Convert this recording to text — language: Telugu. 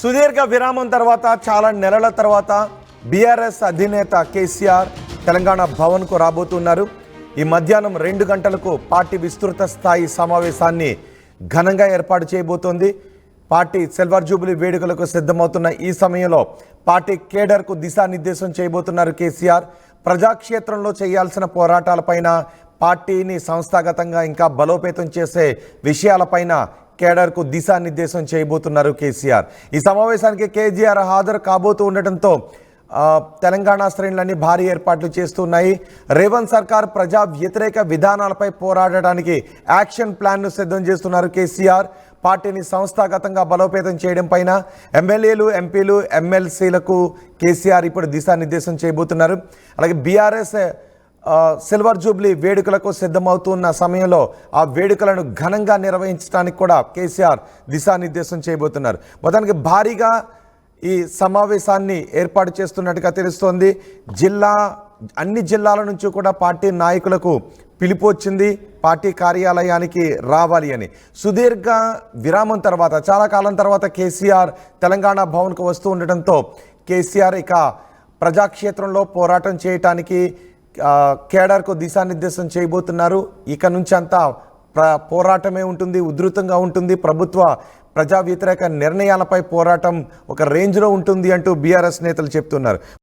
సుదీర్ఘ విరామం తర్వాత చాలా నెలల తర్వాత బీఆర్ఎస్ అధినేత కేసీఆర్ తెలంగాణ భవన్కు రాబోతున్నారు. ఈ మధ్యాహ్నం 2 గంటలకు పార్టీ విస్తృత స్థాయి సమావేశాన్ని ఘనంగా ఏర్పాటు చేయబోతోంది. పార్టీ సిల్వర్ జూబ్లీ వేడుకలకు సిద్ధమవుతున్న ఈ సమయంలో పార్టీ కేడర్కు దిశానిర్దేశం చేయబోతున్నారు కేసీఆర్. ప్రజాక్షేత్రంలో చేయాల్సిన పోరాటాలపైన, పార్టీని సంస్థాగతంగా ఇంకా బలోపేతం చేసే విషయాలపైన కేడర్కు దిశానిర్దేశం చేయబోతున్నారు కేసీఆర్. ఈ సమావేశానికి కేసీఆర్ హాజరు కాబోతూ ఉండటంతో తెలంగాణ శ్రేణులన్నీ భారీ ఏర్పాట్లు చేస్తున్నాయి. రేవంత్ సర్కార్ ప్రజా వ్యతిరేక విధానాలపై పోరాడడానికి యాక్షన్ ప్లాన్ను సిద్ధం చేస్తున్నారు కేసీఆర్. పార్టీని సంస్థాగతంగా బలోపేతం చేయడం పైన ఎమ్మెల్యేలు, ఎంపీలు, ఎమ్మెల్సీలకు కేసీఆర్ ఇప్పుడు దిశానిర్దేశం చేయబోతున్నారు. అలాగే బీఆర్ఎస్ సిల్వర్ జూబ్లీ వేడుకలకు సిద్ధమవుతున్న సమయంలో ఆ వేడుకలను ఘనంగా నిర్వహించడానికి కూడా కేసీఆర్ దిశానిర్దేశం చేయబోతున్నారు. మొత్తానికి భారీగా ఈ సమావేశాన్ని ఏర్పాటు చేస్తున్నట్టుగా తెలుస్తోంది. అన్ని జిల్లాల నుంచి కూడా పార్టీ నాయకులకు పిలుపు వచ్చింది పార్టీ కార్యాలయానికి రావాలి అని. సుదీర్ఘ విరామం తర్వాత, చాలా కాలం తర్వాత కేసీఆర్ తెలంగాణ భవన్కు వస్తూ ఉండటంతో కేసీఆర్ ఇక ప్రజాక్షేత్రంలో పోరాటం చేయటానికి కేడర్కు దిశానిర్దేశం చేయబోతున్నారు. ఇక నుంచి అంతా పోరాటమే ఉంటుంది, ఉధృతంగా ఉంటుంది. ప్రభుత్వ ప్రజా వ్యతిరేక నిర్ణయాలపై పోరాటం ఒక రేంజ్లో ఉంటుంది అంటూ బీఆర్ఎస్ నేతలు చెప్తున్నారు.